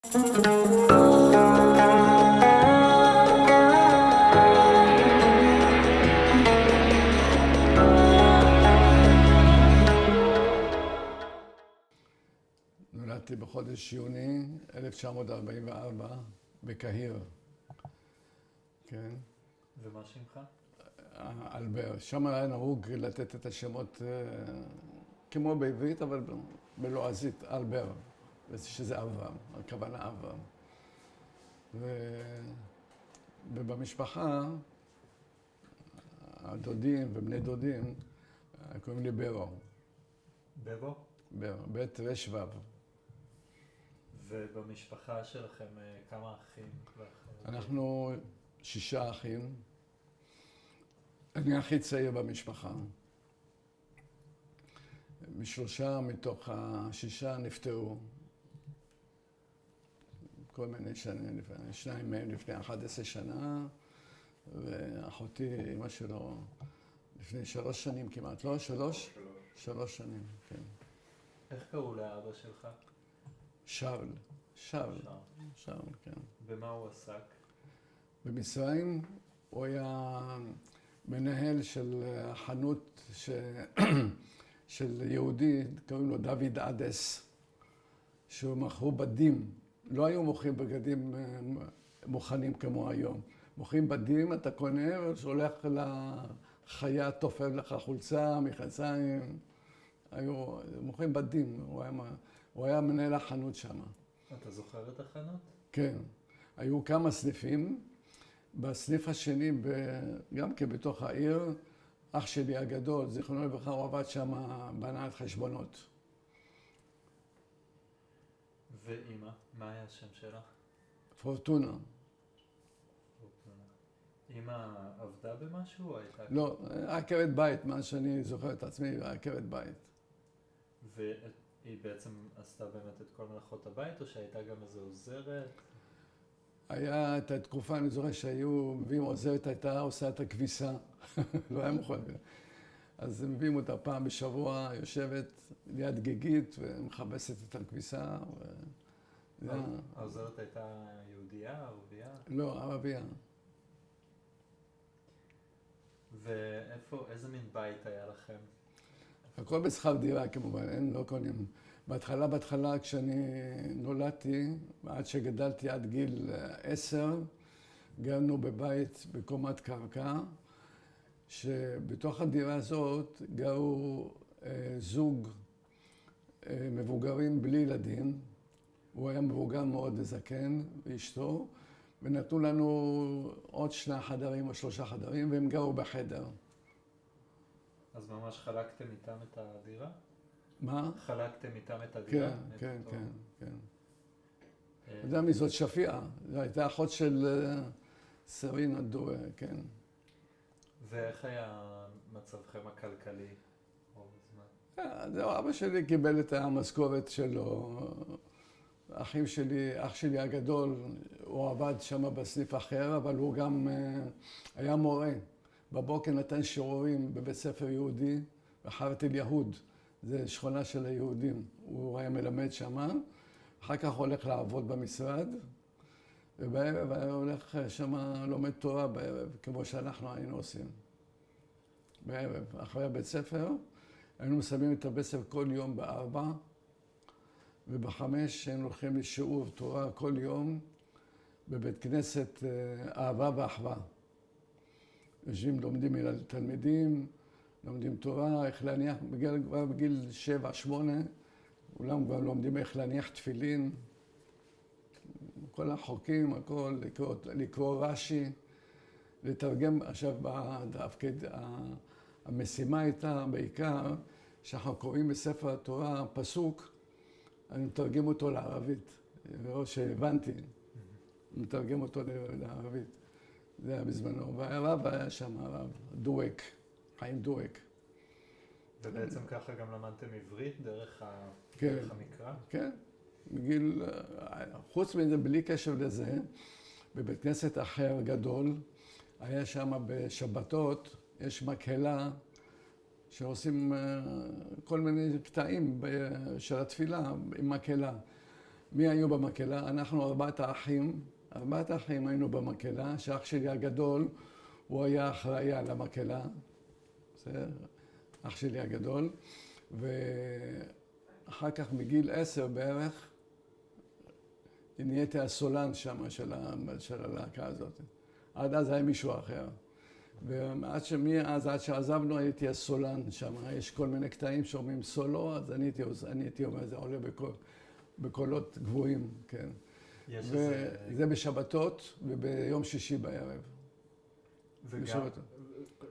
נולדתי בחודש יוני 1944 בקהיר. כן. ומה שמך? אלבר. שם היה נהוג לתת את השמות כמו בעברית, אבל בלועזית, אלבר. שזה אברהם, הכוונה אברהם. ובמשפחה, הדודים ובני דודים קוראים לי ברו. בבו? ברו, בית רשו. ובמשפחה שלכם כמה אחים? אנחנו 6 אחים. אני הכי צעיר במשפחה. 3 מתוך 6 נפטרו. כל מיני שנים, 2 מהם לפני 11 שנה, ואחותי, אמא שלו, לפני 3 שנים כמעט, לא? 3 שנים, כן. איך קראו לאבא שלך? שאול, כן. במה הוא עסק? במצרים הוא היה מנהל של חנות של יהודי, קוראים לו דוד עדס, שהוא מכרו בדים. לא היו מוכרים בגדים מוכנים כמו היום. מוכרים בדים, אתה קונה, ושולח לחיה, תופף לך חולצה, מכנסיים. היו מוכרים בדים, הוא היה מנהל החנות שם. אתה זוכר את החנות? כן. היו כמה סניפים. בסניף השני, גם כן בתוך העיר, אח שלי הגדול, זיכרונו לברכה, הוא עבד שם בהנהלת חשבונות. ואמא, מה היה השם שלה? פורטונה. אמא עבדה במשהו או הייתה? לא, עקרת בית, מה שאני זוכר את עצמי, עקרת בית. והיא בעצם עשתה באמת את כל מלאכות הבית, או שהייתה גם איזו עוזרת? היה את התקופה, אני זוכר שהיו מביאים עוזרת, הייתה עושה את הכביסה, לא היה מוכן. אז מביאים אותה פעם בשבוע, יושבת ליד גיגית ומחבסת את הכביסה. העוזרת הייתה יהודייה, ערבייה? לא, ערבייה. איזה מין בית היה לכם? הכל בשכר דירה כמובן, לא קונים. בהתחלה כשאני נולדתי, עד שגדלתי עד גיל 10, גרנו בבית בקומת קרקע, שבתוך הדירה הזאת גרו זוג מבוגרים בלי ילדים. הוא היה מבוגר מאוד וזקן, ואשתו, ונתנו לנו עוד 2 חדרים או 3 חדרים, והם גרו בחדר. אז ממש חלקתם איתם את הדירה? מה? חלקתם איתם את הדירה? כן. אתה יודע מי זאת? שפיעה. זו הייתה אחות של סרינה דואה, כן. ואיך היה מצבכם הכלכלי רוב הזמן? אבא שלי קיבל את המשכורת שלו. אח שלי הגדול, הוא עבד שם בסניף אחר, אבל הוא גם היה מורה. בבוקר נתן שיעורים בבית ספר יהודי, בחרת אל יהוד. זה שכונה של היהודים. הוא היה מלמד שם, אחר כך הולך לעבוד במשרד, ובערב היה הולך שם לומד תורה בערב, כמו שאנחנו היינו עושים. בערב, אחרי הבית ספר, היינו מסיימים את הבית ספר כל יום ב-4, וב-5 היינו הולכים לשיעור תורה כל יום בבית כנסת אהבה ואחווה. יושבים, לומדים תלמידים, לומדים תורה, איך להניח, כבר בגיל 7-8, אולם כבר לומדים איך להניח תפילין, כל החוקים, הכל, לקרוא רש"י, לתרגם. עכשיו, המשימה הייתה בעיקר, שאנחנו קוראים בספר התורה פסוק, אני מתרגם אותו לערבית, או שהבנתי, אני מתרגם אותו לערבית. זה היה בזמנו, והרב היה שם, הרב דואק, חיים דואק. ובעצם ככה גם למדתם עברית דרך המקרא? כן, בגיל, חוץ מזה, בלי קשר לזה, בבית כנסת אחר גדול, היה שם בשבתות, יש מקהלה שעושים כל מיני קטעים של התפילה עם מקהלה. מי היו במקהלה? אנחנו ארבעת האחים היינו במקהלה, שאח שלי הגדול, הוא היה אחראי על המקהלה, בסדר? אח שלי הגדול, ואחר כך מגיל 10 בערך, נהייתי הסולן שם של הלהקה הזאת. עד אז היה מישהו אחר. ומאז עד שעזבנו הייתי הסולן שם. יש כל מיני קטעים שאומרים סולו, אז אני הייתי אומר, זה עולה בקולות גבוהים, כן. וזה בשבתות וביום שישי בערב. וגם...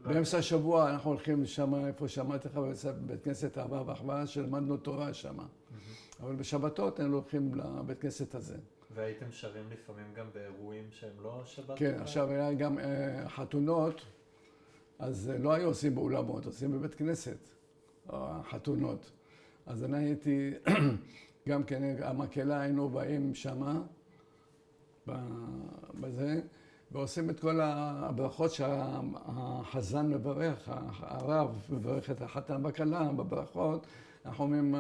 באמצע השבוע אנחנו הולכים שם, איפה שאמרתי לך, בבית כנסת אהבה ואחווה, שלמדנו תורה שם. אבל בשבתות היינו הולכים לבית כנסת הזה. והייתם שרים לפעמים גם באירועים שהם לא שבת? כן, עכשיו היה גם חתונות, אז לא היו עושים באולמות, עושים בבית כנסת, חתונות. אז אני הייתי, גם כן, המקהלה היינו באים שמה, בזה, ועושים את כל הברכות שהחזן מברך, הרב מברך את החתן והכלה בברכות. אנחנו אומרים,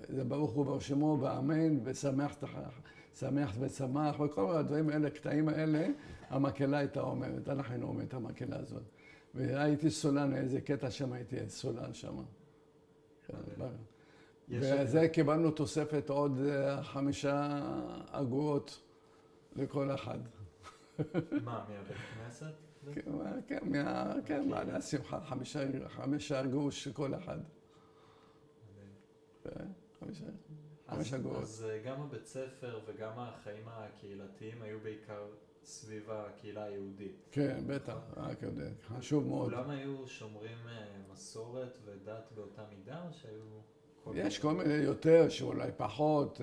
זה ברוך הוא בר שמו ואמן, ושמח וצמח, וכל הדברים האלה, הקטעים האלה, המקהלה הייתה אומרת, אנחנו היינו אומרים את המקהלה הזאת. והייתי סולן, איזה קטע שם הייתי סולן שם. וזה קיבלנו תוספת עוד 5 אגורות לכל אחד. מה, מהבית כנסת? כן, מעלה השמחה, 5 גרוש כל אחד. 5 אגורות. אז גם הבית ספר וגם החיים הקהילתיים היו בעיקר סביב הקהילה היהודית. כן, בטח, רק יודע, חשוב מאוד. כולם היו שומרים מסורת ודת באותה מידה, או שהיו... יש כל מיני יותר, שאולי פחות,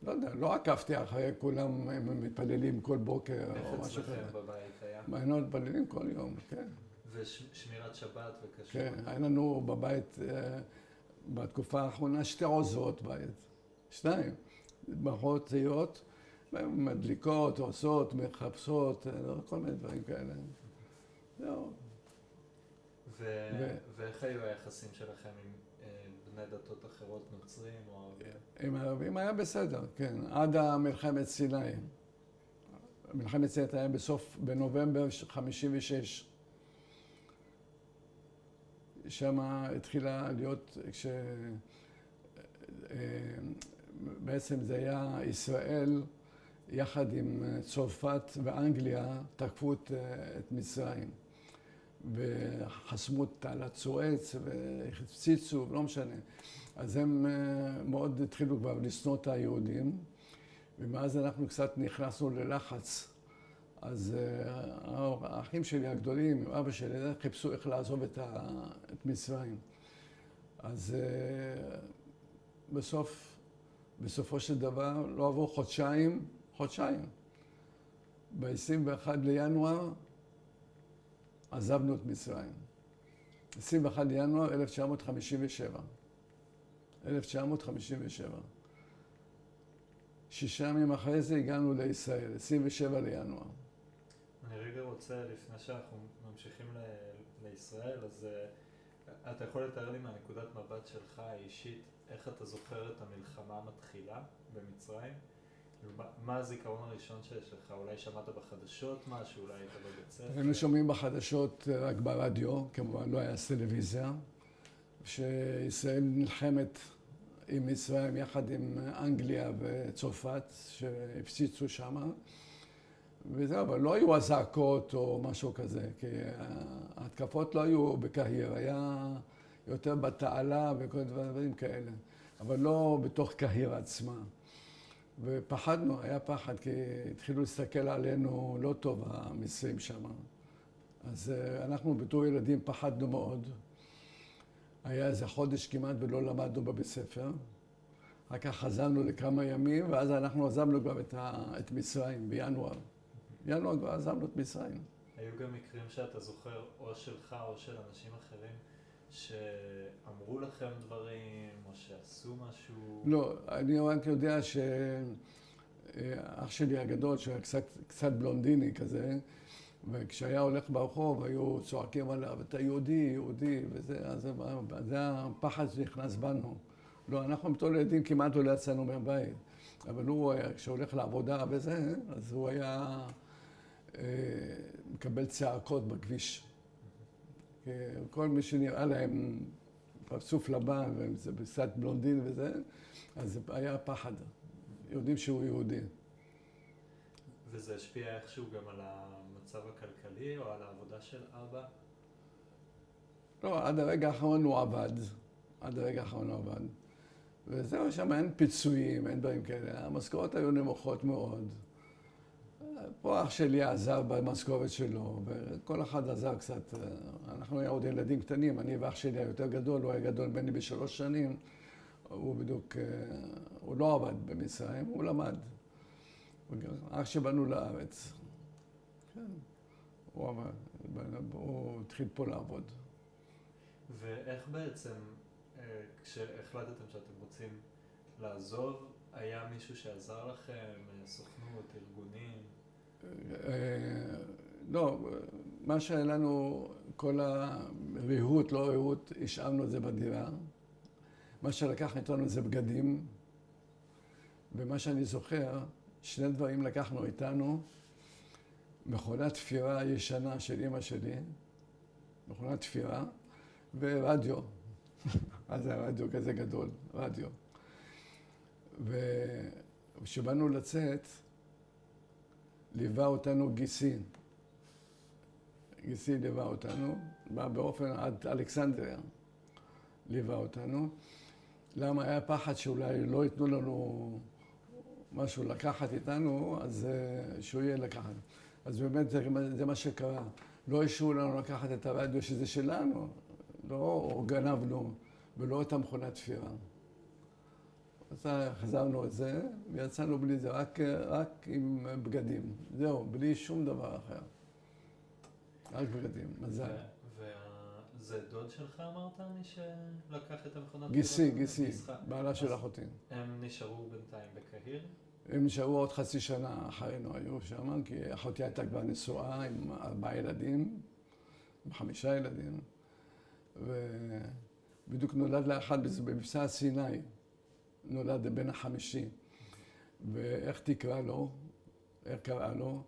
לא יודע, לא עקבתי אחרי כולם, הם מתפללים כל בוקר או משהו כזה. איך אצלכם בבית היה? היינו מתפללים כל יום, כן. ושמירת שבת וכשרות? כן, היה לנו בבית, בתקופה האחרונה, 2 עוזרות בית. 2. בחורות צעירות, מדליקות, עושות, מחפשות, כל מיני דברים כאלה. זהו. ואיך היו היחסים שלכם עם בני דתות אחרות, נוצרים או ערבים? עם הערבים היה בסדר, כן, עד מלחמת סיני. מלחמת סיני היה בנובמבר 56. שם התחילה להיות, בעצם זה היה ישראל, יחד עם צרפת ואנגליה, תקפו את מצרים. וחסמו את תעלת סואץ והפציצו, לא משנה. אז הם מאוד התחילו כבר לשנוא את היהודים, ומאז אנחנו קצת נכנסנו ללחץ. אז האחים שלי הגדולים, אבא שלי, חיפשו איך לעזוב את מצרים. אז בסופו של דבר, לא עברו חודשיים. ב-21 לינואר עזבנו את מצרים. 21 לינואר 1957. 6 ימים אחרי זה הגענו לישראל, 27 לינואר. אני רגע רוצה, לפני שאנחנו ממשיכים לישראל, אז אתה יכול לתאר לי מהנקודת מבט שלך האישית, איך אתה זוכר את המלחמה המתחילה במצרים? מה הזיכרון הראשון שיש לך? אולי שמעת בחדשות משהו, אולי היית בבית ספר? היינו שומעים בחדשות רק ברדיו, כמובן לא היה טלוויזיה, שישראל נלחמת עם מצרים יחד עם אנגליה וצרפת, שהפציצו שם. וזהו, אבל לא היו אזעקות או משהו כזה, כי ההתקפות לא היו בקהיר, היה יותר בתעלה וכל דברים כאלה, אבל לא בתוך קהיר עצמה. ופחדנו, היה פחד, כי התחילו להסתכל עלינו לא טוב המצרים שם. אז אנחנו בתור ילדים פחדנו מאוד. היה איזה חודש כמעט ולא למדנו בבית ספר. אחר כך חזרנו לכמה ימים, ואז אנחנו עזבנו גם את מצרים בינואר. בינואר כבר עזבנו את מצרים. היו גם מקרים שאתה זוכר, או שלך או של אנשים אחרים, שאמרו לכם דברים, או שעשו משהו? לא, אני רק יודע שאח שלי הגדול, שהיה קצת בלונדיני כזה, וכשהיה הולך ברחוב, היו צועקים עליו, אתה יהודי, יהודי, וזה, אז זה הפחד שנכנס בנו. לא, אנחנו בתור ילדים כמעט לא יצאנו מהבית. אבל הוא, כשהוא הולך לעבודה וזה, אז הוא היה מקבל צעקות בכביש. כל מי שנראה להם פרצוף לבן, וזה קצת בלונדין וזה, אז היה פחד. יודעים שהוא יהודי. וזה השפיע איכשהו גם על המצב הכלכלי או על העבודה של אבא? לא, עד הרגע האחרון הוא עבד. עד הרגע האחרון הוא עבד. וזהו, שם אין פיצויים, אין דברים כאלה. המשכורות היו נמוכות מאוד. פה אח שלי עזר במשכורת שלו, וכל אחד עזר קצת. אנחנו היינו עוד ילדים קטנים, אני ואח שלי היותר גדול, הוא היה גדול ממני ב3 שנים. הוא בדיוק, הוא לא עבד במצרים, הוא למד. אח שבאנו לארץ. כן, הוא עבד, הוא התחיל פה לעבוד. ואיך בעצם, כשהחלטתם שאתם רוצים לעזוב, היה מישהו שעזר לכם, סוכנות, ארגונים? לא, מה שהיה לנו, כל הריהוט, לא ריהוט, השארנו את זה בדירה. מה שלקח איתנו זה בגדים, ומה שאני זוכר, 2 דברים לקחנו איתנו, מכונת תפירה ישנה של אמא שלי, מכונת תפירה, ורדיו. אז היה רדיו כזה גדול, רדיו. וכשבאנו לצאת, ליווה אותנו גיסי. גיסי ליווה אותנו, בא באופן עד אלכסנדריה, ליווה אותנו. למה היה פחד שאולי לא ייתנו לנו משהו לקחת איתנו, אז שהוא יהיה לקחת. אז באמת זה מה שקרה. לא אישרו לנו לקחת את הרדיו שזה שלנו, לא גנבנו, ולא את המכונת תפירה. אז חזרנו את זה, ויצאנו בלי זה, רק עם בגדים. זהו, בלי שום דבר אחר. רק בגדים, מזל. וזה דוד שלך אמרת לי שלקח את המכונת? גיסי, בעלה של אחותי. הם נשארו בינתיים בקהיר? הם נשארו עוד חצי שנה אחרינו, היו שם, כי אחותי הייתה כבר נשואה עם 4 ילדים, עם 5 ילדים. ובדיוק נולד לאחד במבצע סיני, נולד בן ה-5. ואיך תקרא לו? איך קרא לו?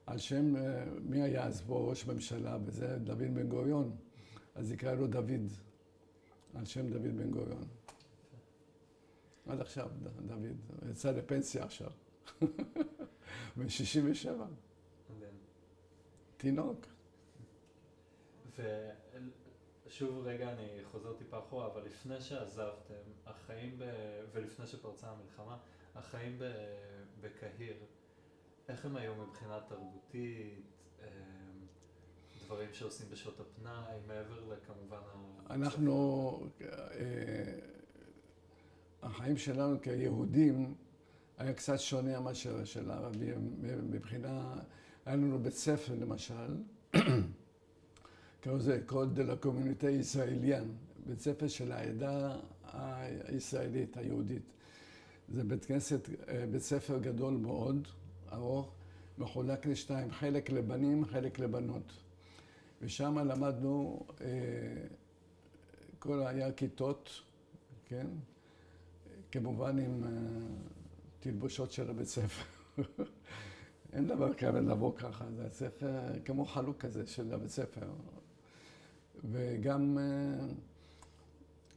על שם, מי היה אז פה ראש ממשלה, וזה דוד בן גוריון. אז יקרא לו דוד, על שם דוד בן גוריון. עד עכשיו, דוד, הוא יצא לפנסיה עכשיו. ב-67. תינוק. ושוב רגע אני חוזר טיפה אחורה, אבל לפני שעזבתם, ולפני שפרצה המלחמה, החיים בקהיר, איך הם היו מבחינה תרבותית, דברים שעושים בשעות הפנאי, מעבר לכמובן... אנחנו, החיים שלנו כיהודים היה קצת שונה מאשר של הערבים. מבחינה, היה לנו בית ספר למשל, קראו לזה קוד דה לה קומוניטה ישראליאן, בית ספר של העדה הישראלית, היהודית. זה בית ספר גדול מאוד, ארוך, מחולק ל2, חלק לבנים, חלק לבנות. ושם למדנו, היה כיתות, כן? כמובן עם תלבושות של הבית ספר. אין דבר כזה לבוא ככה, זה צריך כמו חלוק כזה של הבית ספר. וגם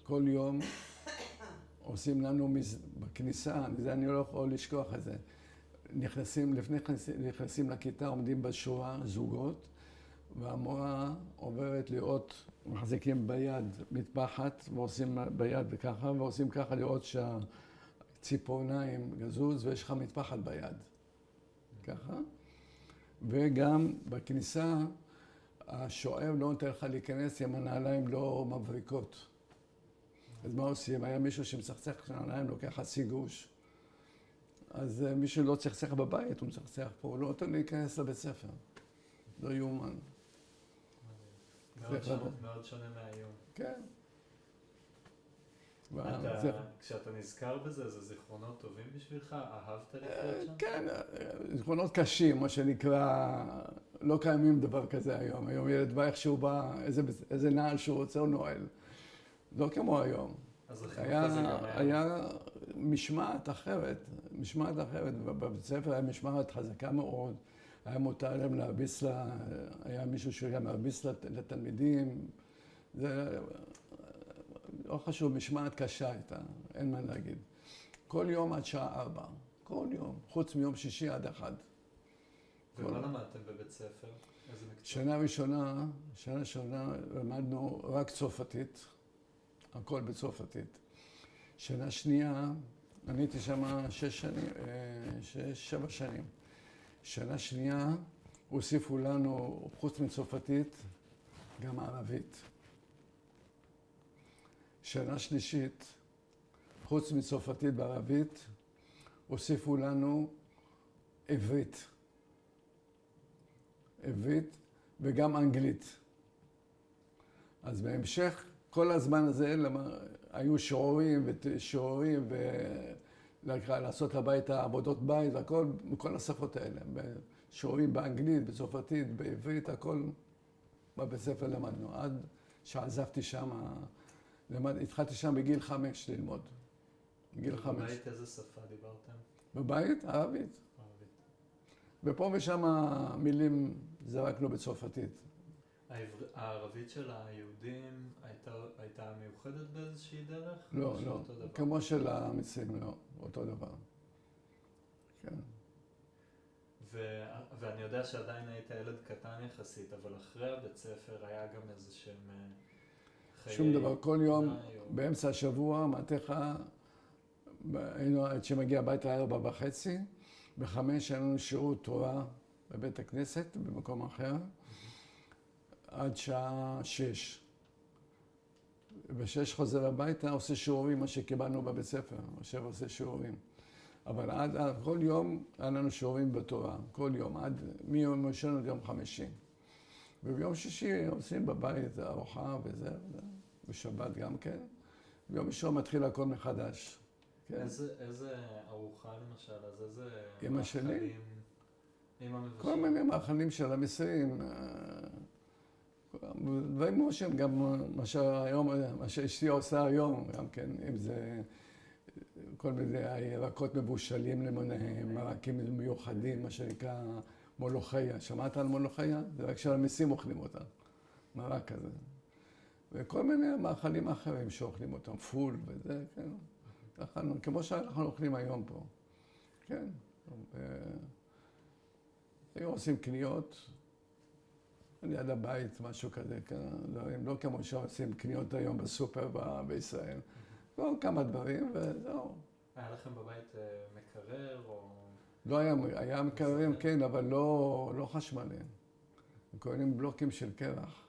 כל יום עושים לנו בכניסה, זה אני לא יכול לשכוח את זה. נכנסים לכיתה, עומדים בשורה זוגות, והמורה עוברת לראות, מחזיקים ביד מטפחת, ועושים ביד וככה, ועושים ככה לראות שהציפורניים גזוז, ויש לך מטפחת ביד. ככה. וגם בכניסה, השואב לא נותן לך להיכנס אם הנעליים לא מבריקות. אז מה עושים? היה מישהו שמצחצח כשהנעליים לוקח חצי גוש. אז מי שלא צחצח בבית, הוא מצחצח פה, הוא לא נותן להיכנס לבית ספר. לא יאומן. מאוד שונה מהיום. כן. כשאתה נזכר בזה, זה זיכרונות טובים בשבילך? אהבת לחיות שם? כן, זיכרונות קשים, מה שנקרא, לא קיימים דבר כזה היום. היום ילד בא איך שהוא בא, איזה נעל שהוא רוצה הוא נועל. לא כמו היום. אז החינוך הזה גם היה משמעת אחרת. משמעת אחרת. בבית ספר היה משמעת חזקה מאוד, היה מותר להם להרביץ היה מישהו שגם להרביץ לתלמידים. זה לא חשוב, משמעת קשה הייתה, אין מה להגיד. כל יום עד שעה 4, כל יום, חוץ מיום שישי עד 1. ומה למדתם בבית ספר? איזה מקצוע? שנה ראשונה למדנו רק צרפתית, הכל בצרפתית. שנה שנייה, אני הייתי שם 7 שנים. שנה שנייה הוסיפו לנו, חוץ מצרפתית, גם ערבית. שנה שלישית, חוץ מצרפתית וערבית, הוסיפו לנו עברית. עברית וגם אנגלית. אז בהמשך, כל הזמן הזה היו שיעורים ולעשות הביתה עבודות בית, הכל מכל השפות האלה. שיעורים באנגלית, בצרפתית, בעברית, הכל בבית ספר למדנו. עד שעזבתי שם, התחלתי שם בגיל 5 ללמוד. בגיל 5. בבית איזה שפה דיברתם? בבית? ערבית. ופה ושם מילים זרקנו בצרפתית. הערבית של היהודים הייתה מיוחדת באיזושהי דרך? לא, לא. כמו של המצרים, לא. אותו דבר. כן. ואני יודע שעדיין היית ילד קטן יחסית, אבל אחרי הבית ספר היה גם איזה שהם חיי... שום דבר. כל יום, באמצע השבוע, מתיחה, עד שמגיע הביתה 4:30, ב-5 היה לנו שיעור תורה בבית הכנסת, במקום אחר, עד שעה 6. ב-6 חוזר הביתה, עושה שיעורים, מה שקיבלנו בבית ספר, עכשיו עושה שיעורים. אבל כל יום היה לנו שיעורים בתורה, כל יום, מיום ראשון עד יום חמישי. וביום שישי עושים בבית ארוחה וזה, בשבת גם כן. ביום ראשון מתחיל הכל מחדש. כן. איזה ארוחה למשל, אז איזה אמא שלי? מאכלים אמא מבשלת? כל מיני מאכלים של המצרים. דברים מושם, גם מה שאשתי עושה היום, גם כן, אם זה כל מיני ירקות מבושלים למיניהם, מרקים מיוחדים, מה שנקרא מולוכיה. שמעת על מולוכיה? זה רק של המצרים אוכלים אותה, מרק כזה. וכל מיני מאכלים אחרים שאוכלים אותם, פול וזה, כן. כמו שאנחנו אוכלים היום פה, כן. היו עושים קניות, ליד הבית, משהו כזה, לא כמו שעושים קניות היום בסופר בישראל. לא, כמה דברים וזהו. היה לכם בבית מקרר או... לא היה מקררים, כן, אבל לא חשמלי. קוראים בלוקים של קרח.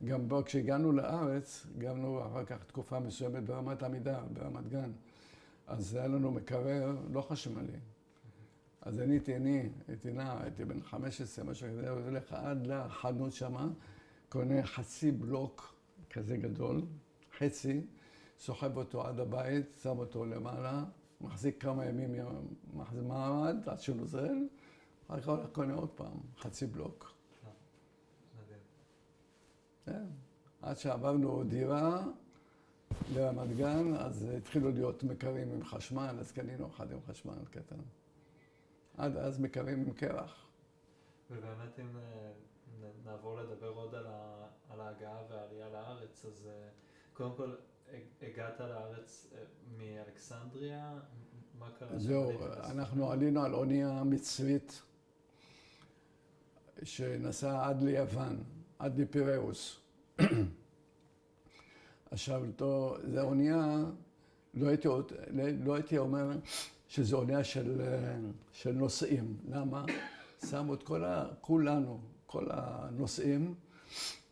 גם כשהגענו לארץ, הגענו אחר כך תקופה מסוימת ברמת עמידה, ברמת גן. אז היה לנו מקרר לא חשמלי. אז הייתי בן 15, משהו כזה, והולך עד לחנות שמה, קונה חצי בלוק כזה גדול, חצי, סוחב אותו עד הבית, שם אותו למעלה, מחזיק כמה ימים, מחזיק מעמד עד שנוזל, אחר כך הולך קונה עוד פעם, חצי בלוק. כן, עד שעברנו דירה לרמת גן, אז התחילו להיות מקררים עם חשמל, אז קנינו אחד עם חשמל קטן. עד אז מקררים עם קרח. ובאמת אם נעבור לדבר עוד על ההגעה והעלייה לארץ, אז קודם כל הגעת לארץ מאלכסנדריה, מה קרה? זהו, אנחנו עלינו על אונייה מצרית שנסעה עד ליוון, עד לפיראוס. עכשיו, זו אונייה, לא הייתי אומר שזו אונייה של נוסעים. למה? שמו את כולנו, כל הנוסעים,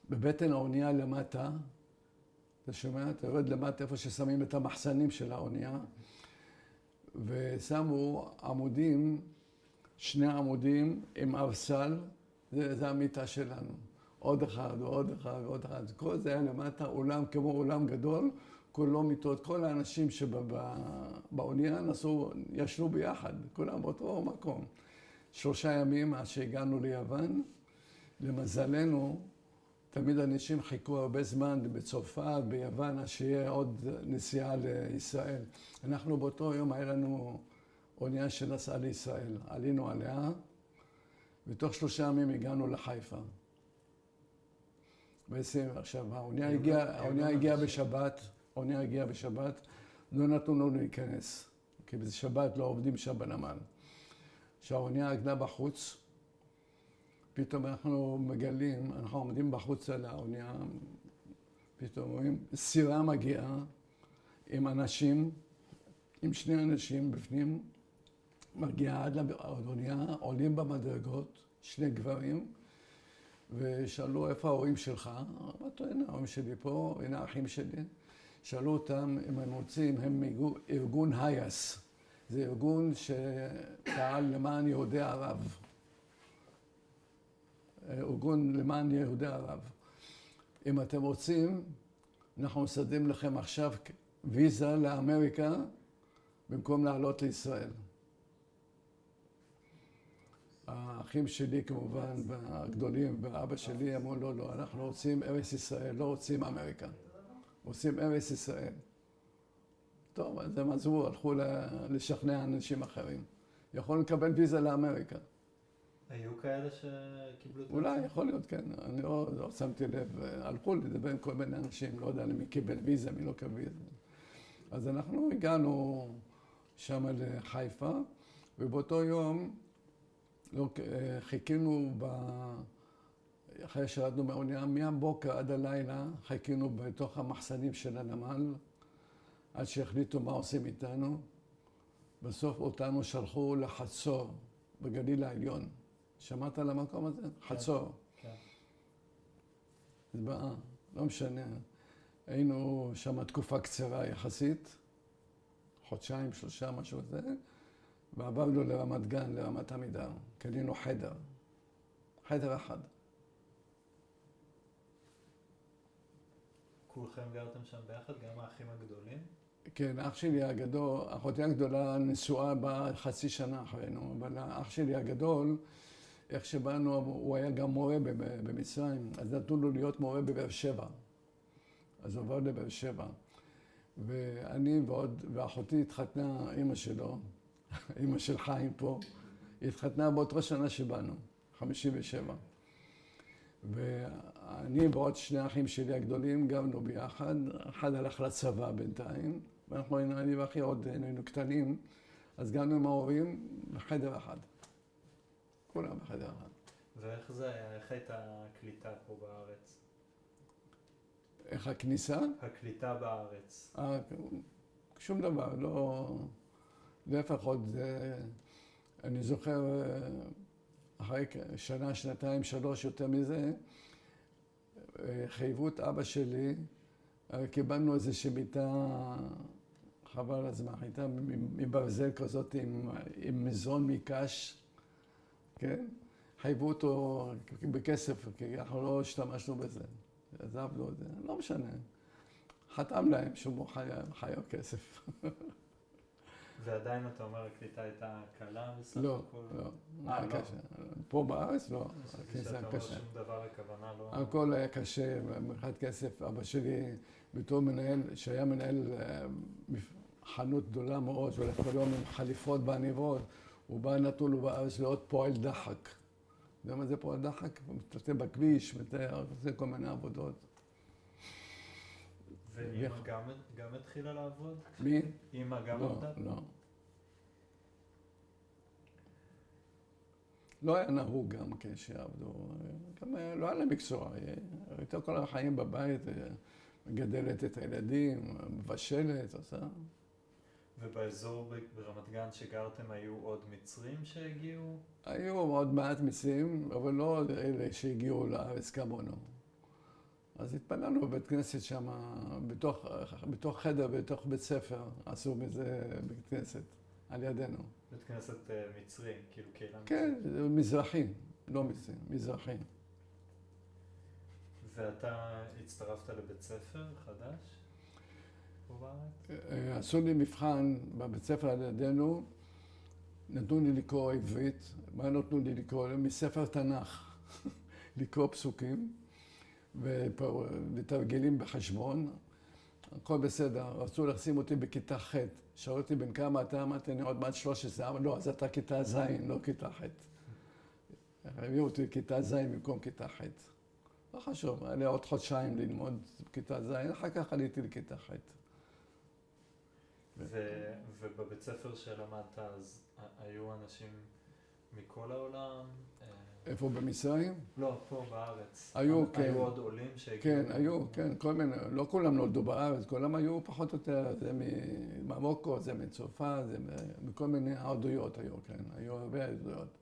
בבטן האונייה למטה. אתה שומע? אתה יורד למטה איפה ששמים את המחסנים של האונייה, ושמו עמודים, 2 עמודים עם ארסל, זה המיטה שלנו. עוד אחד ועוד אחד ועוד אחד. כל זה היה למטה, אולם כמו אולם גדול, כולו מיטות. כל האנשים שבאונייה ישנו ביחד, כולם באותו מקום. 3 ימים עד שהגענו ליוון. למזלנו, תמיד אנשים חיכו הרבה זמן בצרפת, ביוון, שיהיה עוד נסיעה לישראל. אנחנו באותו יום היה לנו אונייה שנסעה לישראל. עלינו עליה, ותוך 3 ימים הגענו לחיפה. בעצם עכשיו, האונייה הגיעה בשבת, לא נתנו לנו להיכנס, כי בשבת לא עובדים שם בנמל. כשהאונייה עגנה בחוץ, פתאום אנחנו מגלים, אנחנו עומדים בחוץ על האונייה, פתאום רואים סירה מגיעה עם אנשים, עם 2 אנשים בפנים, מגיעה עד לאונייה, עולים במדרגות, 2 גברים, ושאלו איפה ההורים שלך? אמרתי, הנה ההורים שלי פה, הנה האחים שלי. שאלו אותם אם הם רוצים, הם ארגון הייס. זה ארגון שפעל למען יהודי ערב. ארגון למען יהודי ערב. אם אתם רוצים, אנחנו מסדרים לכם עכשיו ויזה לאמריקה, במקום לעלות לישראל. האחים שלי כמובן, והגדולים, ואבא שלי אמרו לא, אנחנו רוצים ארץ ישראל, לא רוצים אמריקה. רוצים ארץ ישראל. טוב, אז הם עזבו, הלכו לשכנע אנשים אחרים. יכולנו לקבל ויזה לאמריקה. היו כאלה שקיבלו את זה? אולי, יכול להיות, כן. אני לא שמתי לב. הלכו לדבר עם כל מיני אנשים, לא יודע מי קיבל ויזה, מי לא קיבל ויזה. אז אנחנו הגענו שם לחיפה, ובאותו יום חיכינו אחרי שירדנו מהאונייה, מהבוקר עד הלילה, חיכינו בתוך המחסנים של הנמל, עד שהחליטו מה עושים איתנו. בסוף אותנו שלחו לחצור, בגליל העליון. שמעת על המקום הזה? כן. חצור. כן. זוועה, לא משנה. היינו שם תקופה קצרה יחסית, 1-3 חודשים, משהו כזה, ועברנו לרמת גן, לרמת עמידר. קנינו חדר אחד. כולכם גרתם שם ביחד, גם האחים הגדולים? כן, אח שלי הגדול, אחותי הגדולה נשואה בה 0.5 שנה אחרינו, אבל האח שלי הגדול, איך שבאנו, הוא היה גם מורה במצרים, אז נתנו לו להיות מורה בבאר שבע. אז הוא עבר לבאר שבע. ואני ואחותי התחתנה, אמא שלו, אמא של חיים פה, היא התחתנה באותו שנה שבאנו, 57. ואני ועוד 2 אחים שלי הגדולים גרנו ביחד, אחד הלך לצבא בינתיים, ואנחנו היינו, אני ואחי עוד היינו קטנים, אז גרנו עם ההורים בחדר אחד. כולם בחדר אחד. ואיך זה היה? איך הייתה הקליטה פה בארץ? איך הכניסה? הקליטה בארץ. שום דבר, לא... להפך עוד, אני זוכר, אחרי 1, 2, 3 יותר מזה, חייבו את אבא שלי, קיבלנו איזושהי מיטה, חבל הזמן, הייתה מברזל כזאת עם מזרון מקש, כן? חייבו אותו בכסף, כי אנחנו לא השתמשנו בזה. עזבנו את זה, לא משנה. חתם להם שהוא חייב כסף. ועדיין אתה אומר, הקליטה הייתה קלה בסך לא, הכל? לא. לא. פה בארץ לא. כשאתה אומר שום דבר, הכוונה לא... הכל היה קשה, מבחינת כסף. אבא שלי, בתור מנהל, שהיה מנהל חנות גדולה מאוד, שהולך כל יום עם חליפות בעניבות, הוא בא נתון לו בארץ להיות פועל דחק. אתה יודע מה זה פועל דחק? הוא מתפתח בכביש, עושה כל מיני עבודות. ואמא גם התחילה לעבוד? מי? אמא גם עבדה? לא. לא היה נהוג גם כשיעבדו. גם לא היה להם מקצוע. הייתה כל החיים בבית, מגדלת את הילדים, מבשלת, עושה. ובאזור ברמת גן שגרתם היו עוד מצרים שהגיעו? היו עוד מעט מצרים, אבל לא אלה שהגיעו לארץ כמונו. אז התפללנו בבית כנסת שם, בתוך חדר, בתוך בית ספר, עשו מזה בית כנסת, על ידינו. בית כנסת מצרי, כאילו קהילה מצרי? כן, מזרחי, לא מצרי, מזרחי. ואתה הצטרפת לבית ספר חדש פה בארץ? עשו לי מבחן בבית ספר על ידינו, נתנו לי לקרוא עברית, מה נתנו לי לקרוא? מספר תנ"ך, לקרוא פסוקים. ותרגילים בחשבון, הכל בסדר. רצו לשים אותי בכיתה ח'. שאלו אותי בן כמה אתה, אמרתי, אני עוד מעט 13. אבל לא, אז אתה כיתה ז', לא כיתה ח'. הביאו אותי לכיתה ז' במקום כיתה ח'. לא חשוב, היה לי עוד חודשיים ללמוד בכיתה ז', אחר כך עליתי לכיתה ח'. ובבית ספר שלמדת אז היו אנשים מכל העולם? איפה במצרים? לא, פה בארץ. היו, כן. היו עוד עולים שהגיעו? כן, היו, כן, כל מיני, לא כולם נולדו בארץ, כולם היו פחות או יותר, זה ממרוקו, זה מצרפת, זה מכל מיני עדויות היו, כן, היו הרבה עדויות.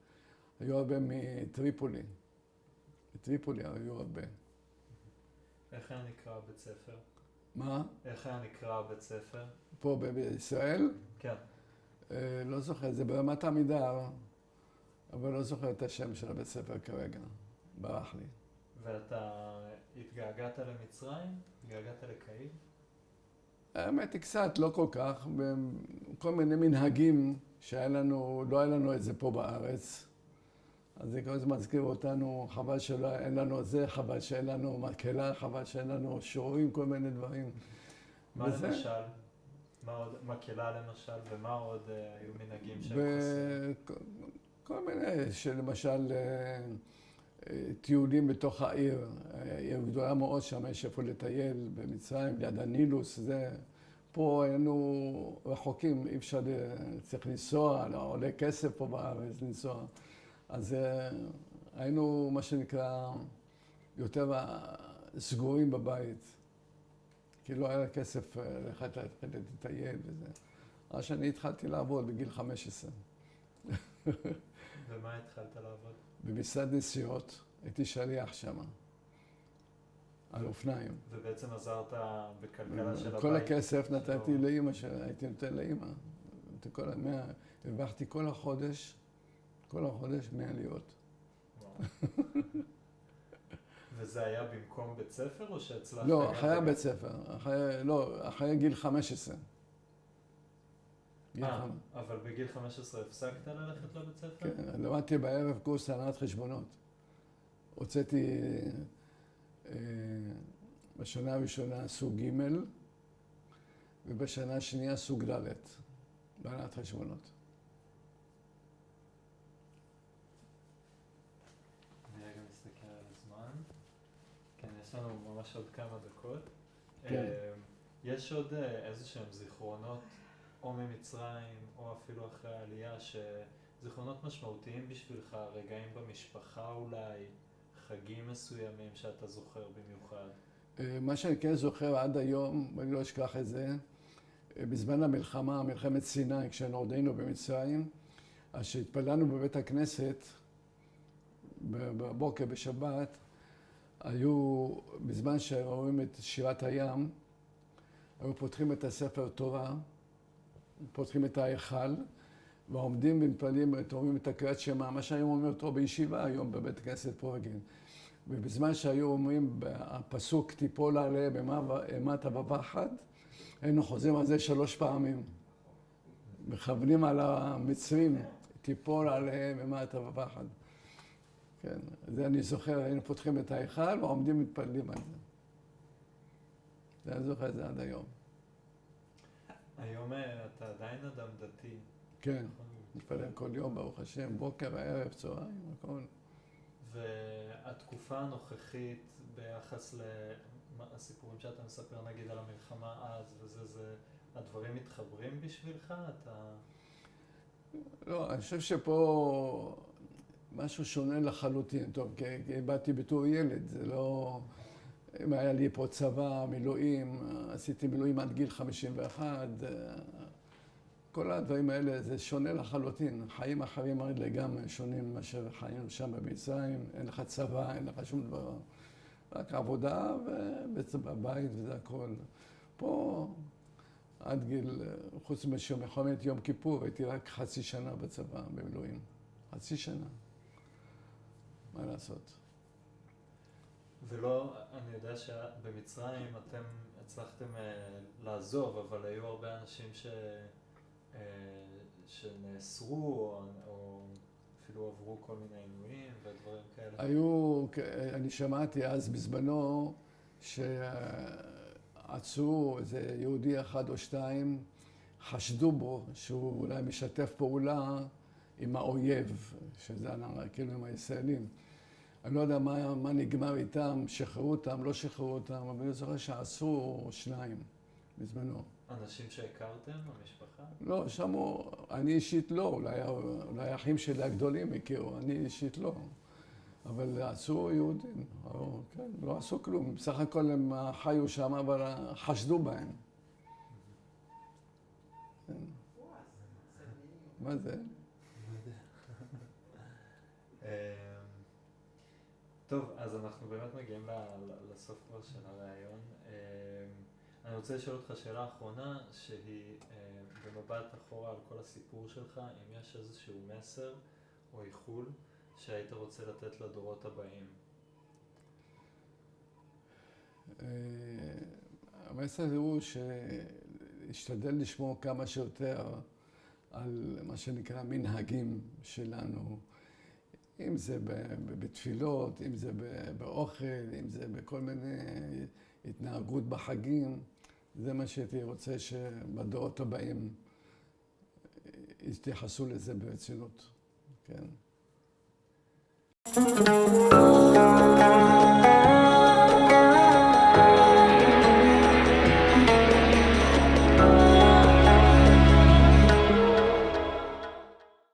היו הרבה מטריפולי. בטריפולי היו הרבה. איך היה נקרא בית ספר? מה? איך היה נקרא בית ספר? פה בישראל? כן. לא זוכר, זה ברמת עמידר, אבל לא זוכר את השם של הבית ספר כרגע, ברח לי. ואתה התגעגעת למצרים? התגעגעת לקהיר? האמת היא קצת, לא כל כך, כל מיני מנהגים שהיה לנו, לא היה לנו את זה פה בארץ. אז זה כל הזמן מזכיר אותנו, חבל שאין לנו את זה, חבל שאין לנו מקהלה, חבל שאין לנו שיעורים, כל מיני דברים. מה למשל? מה עוד, מקהלה למשל, ומה עוד היו מנהגים שהיו חסרים? כל מיני, שלמשל טיולים בתוך העיר. עיר גדולה מאוד, שם יש איפה לטייל במצרים, ליד הנילוס, זה. פה היינו רחוקים, אי אפשר, צריך לנסוע, עולה כסף פה בארץ לנסוע. אז היינו, מה שנקרא, יותר סגורים בבית. כי לא היה כסף ללכת לטייל וזה. אז שאני התחלתי לעבוד בגיל 15. ומה התחלת לעבוד? במשרד נסיעות, הייתי שליח שם, על אופניים. ובעצם עזרת בכלכלה של הבית? כל הכסף נתתי לאמא שלה, הייתי נותן לאמא. הרווחתי כל החודש 100 לירות. וזה היה במקום בית ספר או שהצלחת? לא, אחרי בית ספר. אחרי גיל 15. אבל בגיל 15 הפסקת ללכת לבית ספר? כן, למדתי בערב קורס הנהלת חשבונות. הוצאתי בשנה הראשונה סוג ג' ובשנה השנייה סוג ד' בהנהלת חשבונות. אני רגע מסתכל על הזמן. כן, יש לנו ממש עוד כמה דקות. כן. יש עוד איזה שהם זיכרונות או ממצרים, או אפילו אחרי העלייה, שזיכרונות משמעותיים בשבילך, רגעים במשפחה אולי, חגים מסוימים שאתה זוכר במיוחד? מה שאני כן זוכר עד היום, ואני לא אשכח את זה, בזמן המלחמה, מלחמת סיני, כשנורדנו במצרים, אז שהתפללנו בבית הכנסת, בבוקר בשבת, היו, בזמן שרואים את שירת הים, היו פותחים את הספר תורה, פותחים את ההיכל, ועומדים ומתפללים, אומרים את הקריאת שמע, מה שהיום אומרים אותו בישיבה היום בבית כנסת פה רגיל. ובזמן שהיו אומרים הפסוק תיפול עליהם אימת ובפחד, היינו חוזרים על זה 3 פעמים. מכוונים על המצרים, תיפול עליהם אימת ובפחד. כן, זה אני זוכר, היינו פותחים את ההיכל ועומדים ומתפללים על זה. זה אני זוכר את זה עד היום. היום אתה עדיין אדם דתי. כן, מתפלל כל יום, ברוך השם, בוקר וערב, צהריים, הכל. והתקופה הנוכחית ביחס לסיפורים שאתה מספר, נגיד על המלחמה אז וזה, הדברים מתחברים בשבילך? לא, אני חושב שפה משהו שונה לחלוטין. טוב, כי באתי בתור ילד, זה לא... אם היה לי פה צבא, מילואים, עשיתי מילואים עד גיל 51, כל הדברים האלה זה שונה לחלוטין. חיים אחרים לגמרי שונים מאשר חיים שם במצרים, אין לך צבא, אין לך שום דבר. רק עבודה ובבית וזה הכל. פה עד גיל, חוץ מלחמת יום כיפור, הייתי רק 0.5 שנה בצבא, במילואים. 0.5 שנה. מה לעשות? ולא, אני יודע שבמצרים אתם הצלחתם לעזוב, אבל היו הרבה אנשים שנאסרו, או אפילו עברו כל מיני עינויים ודברים כאלה. אני שמעתי אז בזמנו, עצרו איזה יהודי אחד או שתיים, חשדו בו שהוא אולי משתף פעולה עם האויב, שזה כאילו עם הישראלים. אני לא יודע מה נגמר איתם, שחררו אותם, לא שחררו אותם, אבל אני זוכר שעצרו שניים בזמנו. אנשים שהכרתם, המשפחה? לא, שמעו, אני אישית לא, אולי האחים שלי הגדולים הכירו, אני אישית לא. אבל עשו יהודים, כן, לא עשו כלום. בסך הכל הם חיו שם, אבל חשדו בהם. כן. מה זה? טוב, אז אנחנו באמת מגיעים לסוף כבר של הרעיון. אני רוצה לשאול אותך שאלה אחרונה, שהיא במבט אחורה על כל הסיפור שלך, אם יש איזשהו מסר או איחול שהיית רוצה לתת לדורות הבאים. המסר הוא להשתדל לשמור כמה שיותר על מה שנקרא מנהגים שלנו, אם זה בתפילות, אם זה באוכל, אם זה בכל מיני התנהגות בחגים. זה מה שהייתי רוצה שבדורות הבאים יתייחסו לזה ברצינות, כן.